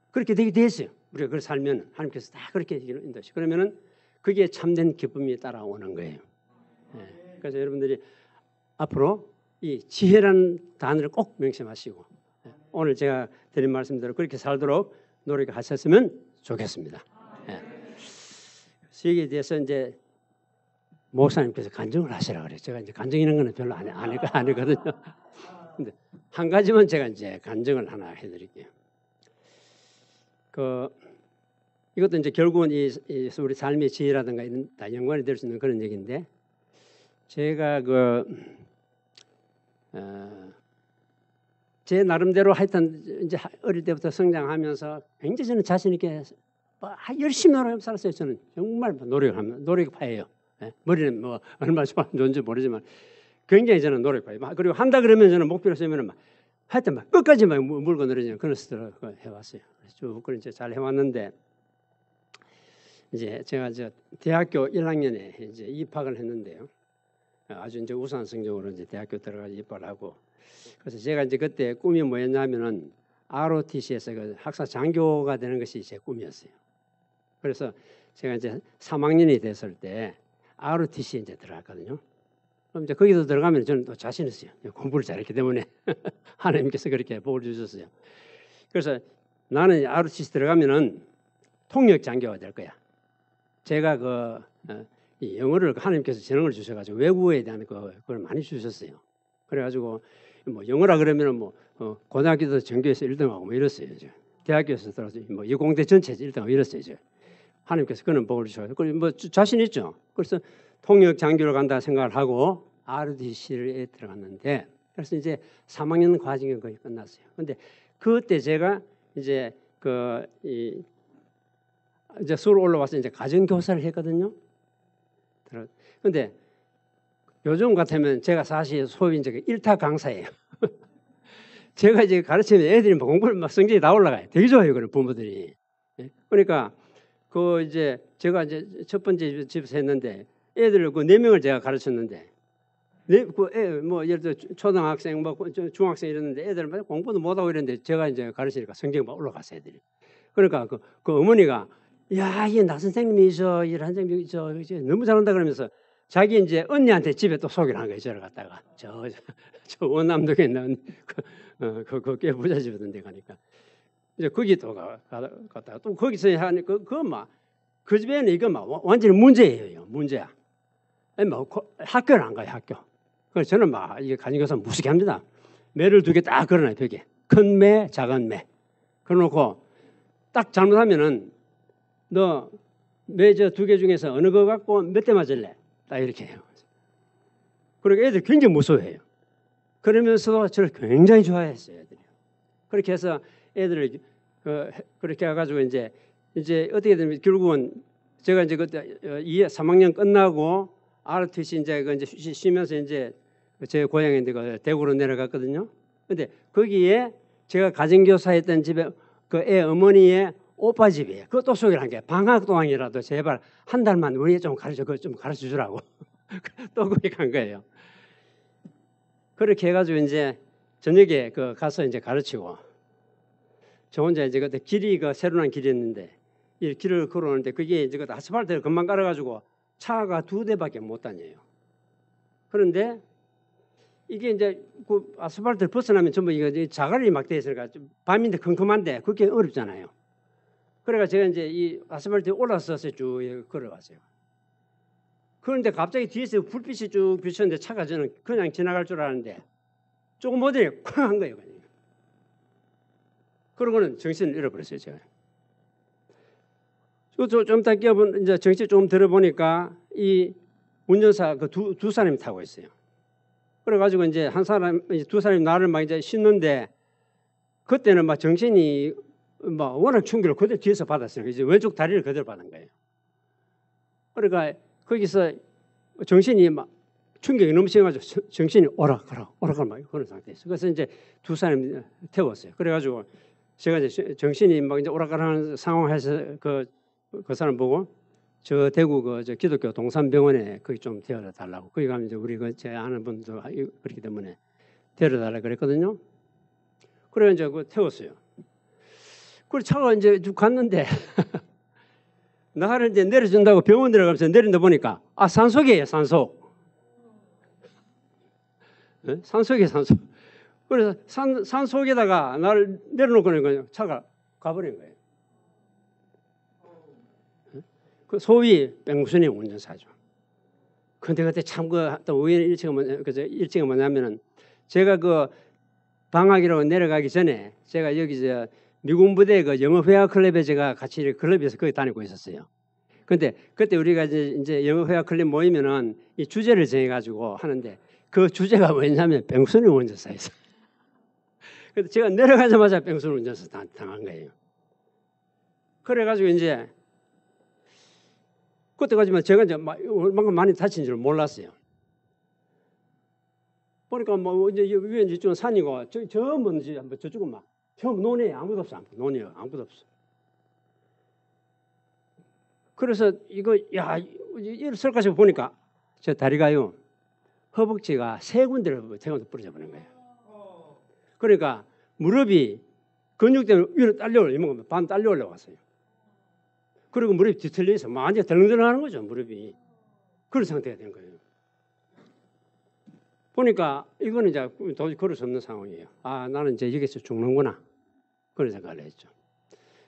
그렇게 되게 됐어요. 우리가 그걸 살면 하나님께서 다 그렇게 인도하시고, 그러면은 그게 참된 기쁨이 따라오는 거예요. 그래서 여러분들이 앞으로 이 지혜라는 단어를 꼭 명심하시고, 오늘 제가 드린 말씀대로 그렇게 살도록 노력하셨으면 좋겠습니다. 여기에 대해서 이제 목사님께서 간증을 하시라 그래요. 제가 이제 간증 이런 거는 별로 안 하거든요. 근데 한 가지만 제가 이제 간증을 하나 해드릴게요. 이것도 이제 결국은 우리 삶의 지혜라든가 이런 다 연관이 될 수 있는 그런 얘기인데, 제가 제 나름대로 하여튼 이제 어릴 때부터 성장하면서 굉장히 저는 자신 있게 열심히 살았어요. 저는 정말 노력파예요. 머리는 뭐 얼마나 좋은지 모르지만 굉장히 저는 노력파예요. 그리고 한다 그러면 저는 목표를 세우면 하여튼 끝까지 물고 늘어지는 그런 스타일을 해왔어요. 쭉 그런 잘 해왔는데, 이제 제가 대학교 1학년에 이제 입학을 했는데요. 아주 이제 우수한 성적으로 이제 대학교 들어가서 입학을 하고, 그래서 제가 이제 그때 꿈이 뭐였냐면은 ROTC에서 그 학사 장교가 되는 것이 제 꿈이었어요. 그래서 제가 이제 3학년이 됐을 때 ROTC에 이제 들어갔거든요. 그럼 이제 거기서 들어가면 저는 또 자신 있어요. 공부를 잘했기 때문에 하나님께서 그렇게 복을 주셨어요. 그래서 나는 ROTC 들어가면은 통역 장교가 될 거야. 제가 이 영어를 하나님께서 재능을 주셔가지고 외국어에 대한 그걸 많이 주셨어요. 그래가지고 뭐 영어라 그러면은 고등학교도 전교에서 1등하고 뭐 이랬어요. 대학교에서 들어서 뭐 예공대 전체에서 1등하고 이랬어요. 하나님께서 그런 복을 주셔서 뭐 자신 있죠. 그래서 통역 장교를 간다 생각을 하고 ROTC에 들어갔는데, 그래서 이제 3학년 과정이 거의 끝났어요. 근데 그때 제가 이제 이제 서울 올라와서 이제 가정교사를 했거든요. 근데 요즘 같으면 제가 사실 소위 이제 일타 강사예요. 제가 이제 가르치면 애들이 공부를 성적이 다 올라가요. 되게 좋아요, 그런 부모들이. 그러니까 이제 제가 이제 첫 번째 집에서 했는데 애들 4명을 제가 가르쳤는데, 뭐 예를 들어 초등학생, 뭐 중학생 이랬는데 애들 공부도 못하고 이랬는데 제가 이제 가르치니까 성적이 막 올라갔어요, 애들이. 그러니까 그 어머니가 야, 이 나 선생님이 이 선생님이 너무 잘한다 그러면서 자기 이제 언니한테 집에 또 소개를 한 거예요. 저를 갖다가 저 원남동에 있는 그 꽤 부잣집이던 데 가니까 이제 거기 또 갔다가 또 거기서 하니까 그 집에는 이거 완전히 문제예요. 문제야. 학교를 안 가요, 학교. 그래서 저는 이게 가정교사 무섭게 합니다. 매를 2개 딱 걸어놔요, 벽에. 큰 매, 작은 매. 그래놓고 딱 잘못하면은 너 매 2개 중에서 어느 거 갖고 몇 대 맞을래? 딱 이렇게 해요. 그러니까 애들 굉장히 무서워해요. 그러면서도 저를 굉장히 좋아했어요, 애들이. 그렇게 해서 애들을 그렇게 해가지고 이제 어떻게 되면 결국은 제가 이제 그때 3학년 끝나고 ROTC 이제 이제 쉬면서 이제 제 고향인데 그 대구로 내려갔거든요. 근데 거기에 제가 가정교사했던 집에 그 애 어머니의 오빠 집이에요. 그것도 소개를 한 게 방학 동안이라도 제발 한 달만 우리 좀 가르쳐 주라고 또 거기 간 거예요. 그렇게 해가지고 이제 저녁에 그 가서 이제 가르치고 저 혼자 이제 그때 길이 그 새로 난 길이었는데 이 길을 걸어오는데 그게 이제 그 아스팔트를 금방 깔아가지고 차가 2대밖에 못 다녀요. 그런데 이게 이제 그 아스팔트를 벗어나면 전부 이거 자갈이 막 돼 있으니까 밤인데 컴컴한데 그게 어렵잖아요. 그래가 제가 이제 이 아스팔트에 올라서서 쭉 걸어갔어요. 그런데 갑자기 뒤에서 불빛이 쭉 비쳤는데 차가 저는 그냥 지나갈 줄 알았는데 조금 못해 쾅 한 거예요. 그냥. 그러고는 정신을 잃어버렸어요. 제가. 좀 더 끼어본 이제 정신 좀 들어보니까 이 운전사 그 두 사람이 타고 있어요. 그래가지고 이제 한 사람 이제 두 사람이 나를 막 이제 싣는데 그때는 막 정신이 막 워낙 충격을 그대로 뒤에서 받았어요. 이제 왼쪽 다리를 그대로 받은 거예요. 그러니까 거기서 정신이 막 충격이 너무 심해가지고 정신이 오락가락 막 그런 상태였어요. 그래서 이제 두 사람이 태웠어요. 그래가지고 제가 이제 정신이 막 이제 오락가락하는 상황에서 그 사람 보고 저 대구 저 기독교 동산병원에 거기 좀 데려다 달라고. 거기 가면 이제 우리 제 아는 분도 그렇기 때문에 데려다 달라 그랬거든요. 그래 이제 태웠어요. 그리고 차가 이제 쭉 갔는데 나를 이제 내려준다고 병원 들어가면서 내린다 보니까 산속이에요, 산속. 네? 산속이에요, 산속. 그래서 산속에다가 나를 내려놓고 차가 가버린 거예요. 그 소위 뺑순이 운전사죠. 근데 그때 참 또 우연히 일찍은 뭐냐면은 제가 그 방학이라고 내려가기 전에 제가 여기 미군 부대 그 영어회화 클럽에 제가 같이 클럽에서 거기 다니고 있었어요. 근데 그때 우리가 이제 영어회화 클럽 모이면은 이 주제를 정해가지고 하는데 그 주제가 뭐였냐면 뺑순이 운전사였어요. 근데 제가 내려가자마자 뺑순이 운전사 당한 거예요. 그래가지고 이제 그때까지만 제가 이제 얼마나 많이 다친 줄 몰랐어요. 보니까 뭐 이제 위에 이쪽은 산이고 저 먼지 한번 저쪽은 막 처음 논에 아무도 없어. 논이요 아무도 없어. 그래서 이거 일설까 싶어 보니까 저 다리가요 허벅지가 3군데를 태워서 부러져 버린 거예요. 그러니까 무릎이 근육 때문에 위로 딸려올려 반 딸려 올라왔어요. 그리고 무릎이 뒤틀려서 완전히 덜렁덜렁하는 거죠. 무릎이 그런 상태가 된 거예요. 보니까 이거는 이제 도저히 걸을 수 없는 상황이에요. 나는 이제 여기서 죽는구나 그런 생각을 했죠.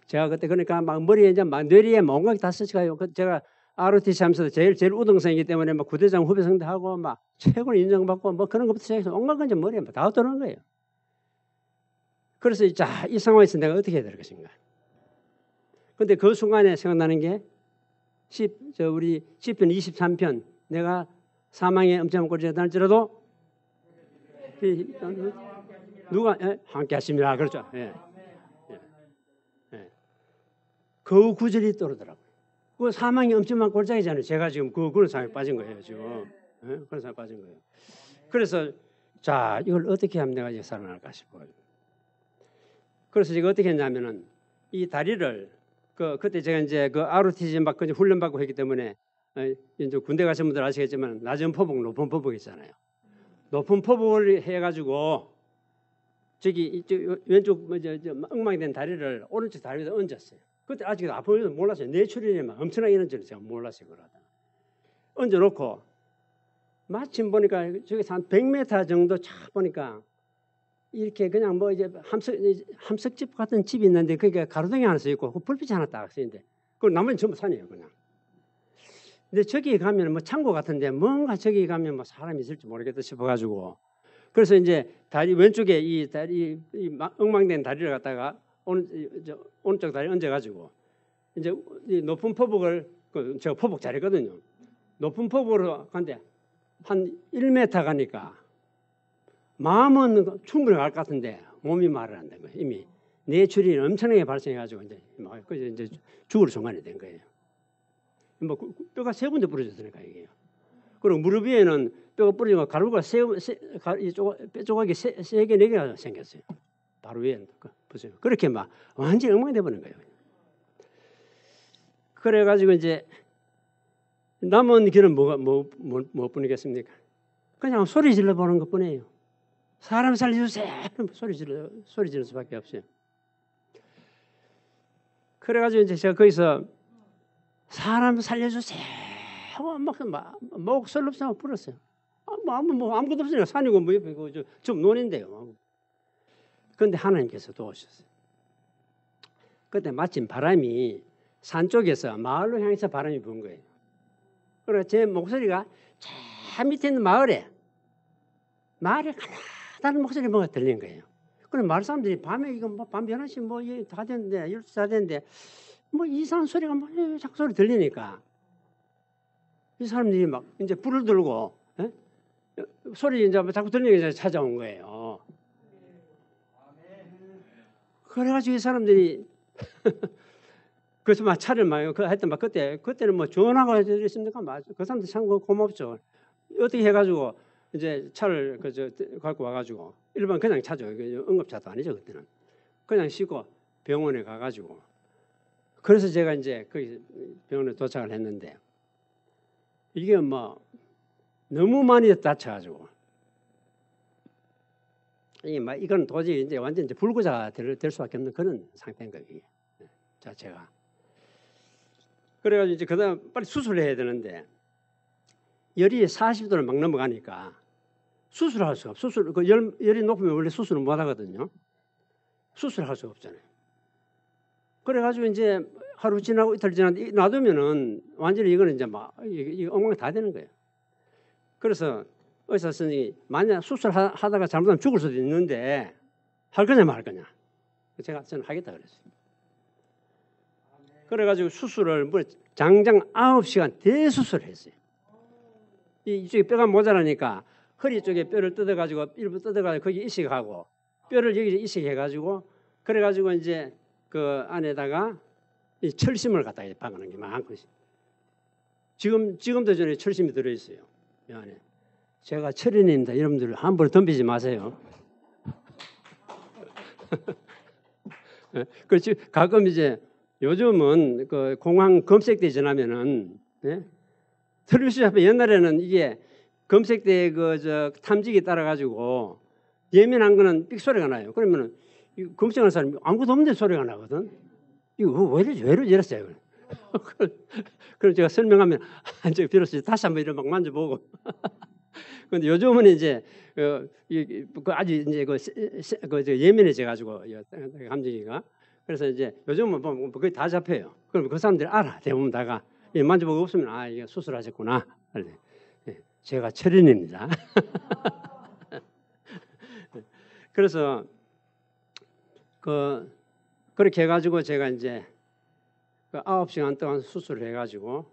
제가 그때 그러니까 막 머리에 이제 막 뇌리에 뭔가 다 스치가요. 제가 ROTC 하면서 제일 우등생이기 때문에 막 구대장 후배생도 하고 막 최고로 인정받고 뭐 그런 것부터 시작해서 온갖 건 이제 머리에 다 떠는 거예요. 그래서 이 상황에서 내가 어떻게 해야 될 것인가. 근데 그 순간에 생각나는 게 우리 시편 23편 내가 사망의 엄청난 꼴에 달지라도 누가 함께 하십니다. 그렇죠. 예. 그 구절이 떠오르더라고요. 그 사망이 엄청난 꼴짝이잖아요. 제가 지금 그런 상황에 빠진 거예요. 지금 그런 상황에 빠진 거예요. 그래서 이걸 어떻게 하면 내가 이제 살아날까 싶어요. 그래서 제가 어떻게 했냐면은 이 다리를 그때 제가 이제 ROTC 막 훈련 받고 했기 때문에 이제 군대 가신 분들 아시겠지만 낮은 포복, 높은 포복 있잖아요. 높은 포복을 해가지고 저기 왼쪽 엉망이 된 다리를 오른쪽 다리에 얹었어요. 그때 아직 아픈 줄 몰랐어요. 뇌출혈이 엄청나게 이런 줄 제가 몰랐어요. 그러다 얹어놓고 마침 보니까 저기서 한 100m 정도 쫙 보니까 이렇게 그냥 뭐 이제 함석집 같은 집이 있는데 그게 가로등이 하나 써 있고 그 불빛이 하나 딱 써 있는데 그 나머지 전부 산이에요 그냥. 근데 저기 가면 뭐 창고 같은데 뭔가 저기 가면 뭐 사람이 있을지 모르겠다 싶어가지고 그래서 이제 다리 왼쪽에 이 다리 엉망된 다리를 갖다가 오른쪽 다리 얹어가지고 이제 이 높은 포복을 제가 포복 잘했거든요. 높은 포복으로 간데 한 1m 가니까 마음은 충분히 갈 것 같은데 몸이 말을 안 된 거예요. 이미 뇌출이 엄청나게 발생해가지고 이제 죽을 순간이 된 거예요. 뭐 뼈가 3군데 부러졌으니까 이게요. 그리고 무릎 위에는 뼈가 부러지고 가루가 뼈 조각이 3개, 4개가 생겼어요. 바로 위에 보세요. 그렇게 막 완전히 엉망이 돼버린 거예요. 그래가지고 이제 남은 길은 뭐 뿐이겠습니까? 그냥 소리 질러 보는 것뿐이에요. 사람 살려주세요. 소리 지를 수밖에 없어요. 그래가지고 이제 제가 거기서 사람 살려주세요. 막 목소리 없이 불었어요. 아무것도 없으니까 산이고 뭐 옆에 좀 논인데요. 그런데 하나님께서 도우셨어요. 그때 마침 바람이 산 쪽에서 마을로 향해서 바람이 부은 거예요. 그래서 제 목소리가 저 밑에 있는 마을에 가나다는 목소리 뭐가 들린 거예요. 그럼 마을 사람들이 밤에 이거 밤 11시 다 됐는데 12시 다 됐는데 이상한 소리가 자꾸 소리 들리니까 이 사람들이 막 이제 불을 들고 소리 이제 자꾸 들리니까 찾아온 거예요. 그래가지고 이 사람들이 그래서 막 차를 하여튼 그때는 뭐 전화가 있습니까? 그 사람들 참 고맙죠. 어떻게 해가지고 이제 차를 갖고 와가지고 일반 그냥 차죠. 응급차도 아니죠 그때는. 그냥 싣고 병원에 가가지고 그래서 제가 이제 그 병원에 도착을 했는데 이게 너무 많이 다쳐가지고 이건 도저히 이제 완전 이제 불구자가 될 수밖에 없는 그런 상태인 거예요. 이게 자체가. 그래가지고 이제 그다음 빨리 수술을 해야 되는데 열이 40도를 막 넘어가니까 수술할 수가 없어요. 열이 높으면 원래 수술을 못 하거든요. 수술할 수가 없잖아요. 그래가지고 이제 하루 지나고 이틀 지나고 놔두면은 완전히 이거는 이제 이게 엉망이 다 되는 거예요. 그래서 의사 선생님이 만약 수술하다가 잘못하면 죽을 수도 있는데 할 거냐 말 거냐. 저는 하겠다 그랬어요. 그래가지고 수술을 장장 9시간 대수술을 했어요. 이쪽에 뼈가 모자라니까 허리 쪽에 뼈를 뜯어가지고 일부 뜯어가지고 거기 이식하고 뼈를 여기 이식해가지고 그래가지고 이제 그 안에다가 이 철심을 갖다가 박아놓은 게 많거든요. 지금도 전에 철심이 들어있어요. 이 안에. 제가 철인입니다. 여러분들 함부로 덤비지 마세요. 그렇지. 가끔 이제 요즘은 그 공항 검색대 지나면은 텔레비전 앞에 옛날에는 이게 검색대 탐지기 따라 가지고 예민한 거는 삑 소리가 나요. 그러면은 검색하는 사람이 아무것도 없는데 소리가 나거든. 이거 왜 이랬어요? 그럼 제가 설명하면 저 비로소 다시 한번 이런 막 만져보고. 그런데 요즘은 이제 아주 이제 예민해져 가지고 감정이가. 그래서 이제 요즘은 거의 다 잡혀요. 그럼 그 사람들이 알아. 대부분 다가 만져보고 없으면 이게 수술하셨구나. 제가 철인입니다. 그래서 그렇게 해가지고 제가 이제 9시간 동안 수술을 해가지고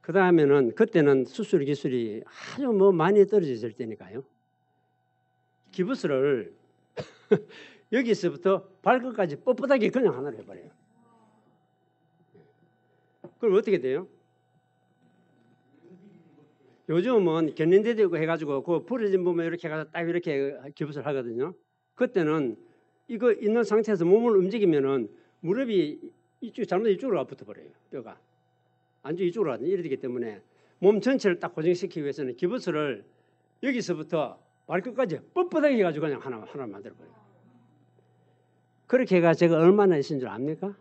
그 다음에는 그때는 수술 기술이 아주 많이 떨어졌을 때니까요. 기부스를 여기서부터 발끝까지 뻣뻣하게 그냥 하나를 해버려요. 그럼 어떻게 돼요? 요즘은 견인대도 해가지고 그 부러진 부분 이렇게 해가지고 딱 이렇게 기부스를 하거든요. 그때는 이거 있는 상태에서 몸을 움직이면은 무릎이 잘못해서 이쪽으로 붙어버려요. 뼈가 안쪽 이쪽으로 가거든요. 이래 되기 때문에 몸 전체를 딱 고정시키기 위해서는 기부스를 여기서부터 발끝까지 뻣뻣하게 해가지고 그냥 하나 만들어버려요. 그렇게 해가 제가 얼마나 있은 줄 압니까?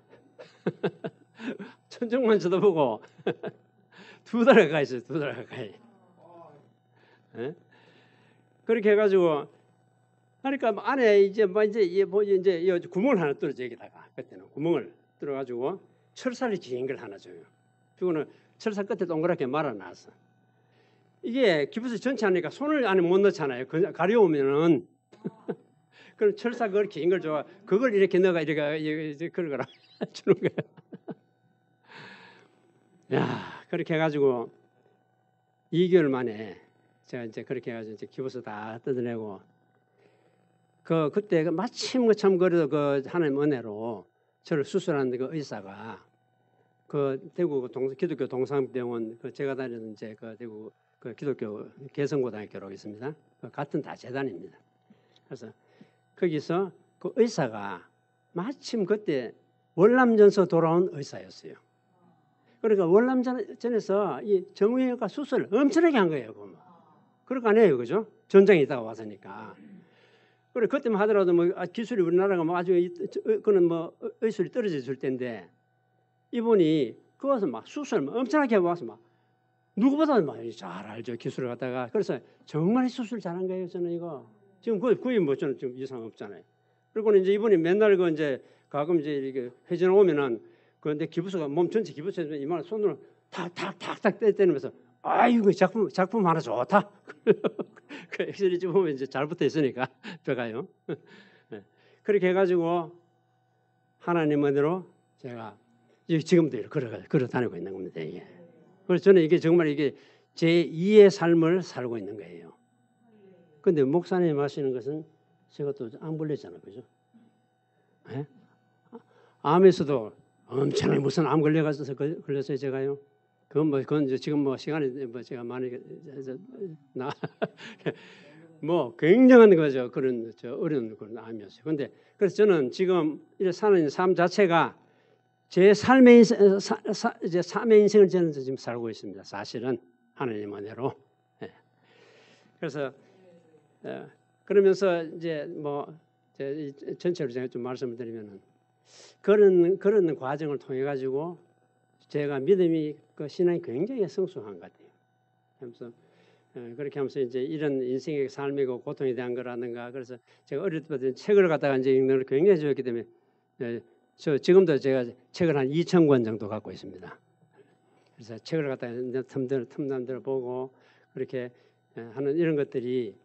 천정만 쳐다보고 2달 가까이 있어요. 2달 가까이. 그렇게 해가지고 그러니까 안에 이제 구멍을 하나 뚫어줘. 여기다가 그때는 구멍을 뚫어가지고 철사를 긴 걸 하나 줘요. 그거는 철사 끝에 동그랗게 말아놨어. 이게 기부스 전체 하니까 손을 안에 못 넣잖아요. 가려우면은 그럼 철사 그걸 긴 걸 줘. 그걸 이렇게 넣어가 이렇게 그러거라 주는 거야. 야, 그렇게 해가지고 2개월 만에 제가 이제 그렇게 해가지고 이제 기부서 다 뜯어내고 그때 마침 참 그래도 그 하나님 은혜로 저를 수술한 그 의사가 그 대구 기독교 동산병원 그 제가 다니는 이제 그 대구 그 기독교 개성고등학교라고 있습니다. 그 같은 다 재단입니다. 그래서 거기서 그 의사가 마침 그때 월남전서 돌아온 의사였어요. 그러니까 월남전에서 이 정형외과 수술을 엄청나게 한 거예요. 그럴 거 아니에요, 그죠? 전장에 있다가 왔으니까. 그래 그때만 하더라도 뭐 기술이 우리나라가 뭐 아주 그는 뭐 의술이 떨어질 때인데 이분이 그 와서 막 수술 엄청나게 하고 와서 막 누구보다 막 잘 알죠 기술을 갖다가. 그래서 정말 수술 잘한 거예요. 저는 이거 지금 거의 뭐 저는 좀 이상 없잖아요. 그리고 이제 이분이 맨날 그 이제 가끔 이제 이렇게 회전 오면은 그런데 기부서가 몸 전체 기부서에 이만 손으로 탁탁탁탁 떼면서 아이고 작품 하나 좋다. 그 엑셀이 좀 보면 이제 잘 붙어 있으니까 뼈가요. 그렇게 해가지고 하나님 은혜로 제가 지금도 걸어 다니고 있는 겁니다. 이게. 그래서 저는 이게 정말 이게 제 2의 삶을 살고 있는 거예요. 근데 목사님 하시는 것은 제가 또 안 걸렸잖아요, 그죠? 네? 암에서도 엄청나게 무슨 암 걸려가서 걸렸어요, 제가요. 그건 이제 지금 뭐 시간이 뭐 제가 많이 뭐 굉장한 거죠. 그런 어려운 그런 암이었어요. 근데 그래서 저는 지금 이렇게 사는 삶 자체가 제 삶의 이제 삶의 인생을 저는 지금 살고 있습니다. 사실은 하나님 은혜로. 네. 그래서 그러면서 이제 뭐 전체로 제가 좀 말씀을 드리면은 그런 과정을 통해 가지고 제가 믿음이 그 신앙이 굉장히 성숙한 것 같아요. 그래서 그렇게 하면서 이제 이런 인생의 삶이고 고통에 대한 거라든가 그래서 제가 어릴 때부터 책을 갖다가 이제 읽는 걸 굉장히 좋아했기 때문에 저 지금도 제가 책을 한 2,000권 정도 갖고 있습니다. 그래서 책을 갖다가 틈남대로 보고 그렇게 하는 이런 것들이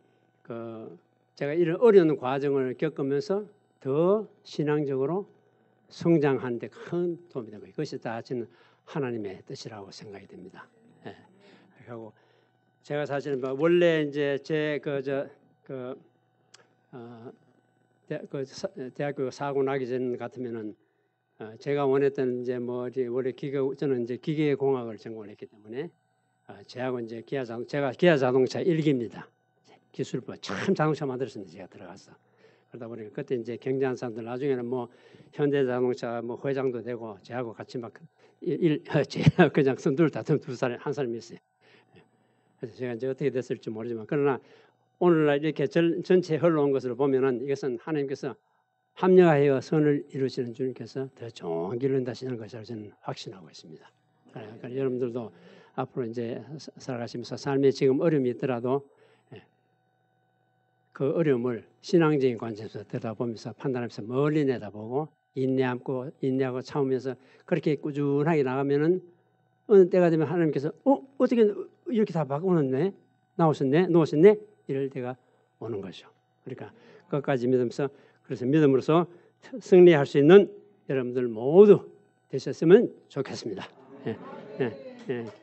제가 이런 어려운 과정을 겪으면서 더 신앙적으로 성장하는 데 큰 도움이 되고 그것이 다 저는 하나님의 뜻이라고 생각이 됩니다. 예. 그리고 제가 사실은 뭐 원래 이제 대학교 사고 나기 전 같으면은 제가 원했던 이제 뭐 원래 저는 이제 기계공학을 전공했기 때문에 제하고 이제 제가 기아 자동차 1기입니다. 기술부 참 자동차 만들었는데 제가 들어가서 그러다 보니까 그때 이제 경쟁한 사람들 나중에는 뭐 현대자동차 뭐 회장도 되고 제하고 같이 막 제가 그냥 둘 다 두 사람 한 사람이 있어요. 그래서 제가 이제 어떻게 됐을지 모르지만 그러나 오늘날 이렇게 전체 흘러온 것을 보면은 이것은 하나님께서 합력하여 선을 이루시는 주님께서 더 좋은 길을 인도하시는 것을 저는 확신하고 있습니다. 그러니까 여러분들도 앞으로 이제 살아가시면서 삶에 지금 어려움이 있더라도 그 어려움을 신앙적인 관점에서 들여다보면서 판단하면서 멀리 내다보고 인내하고 참으면서 그렇게 꾸준하게 나가면은 어느 때가 되면 하나님께서 어떻게 이렇게 다 바꿔놓네 놓으셨네 이럴 때가 오는 거죠. 그러니까 끝까지 믿으면서 그래서 믿음으로써 승리할 수 있는 여러분들 모두 되셨으면 좋겠습니다. 예.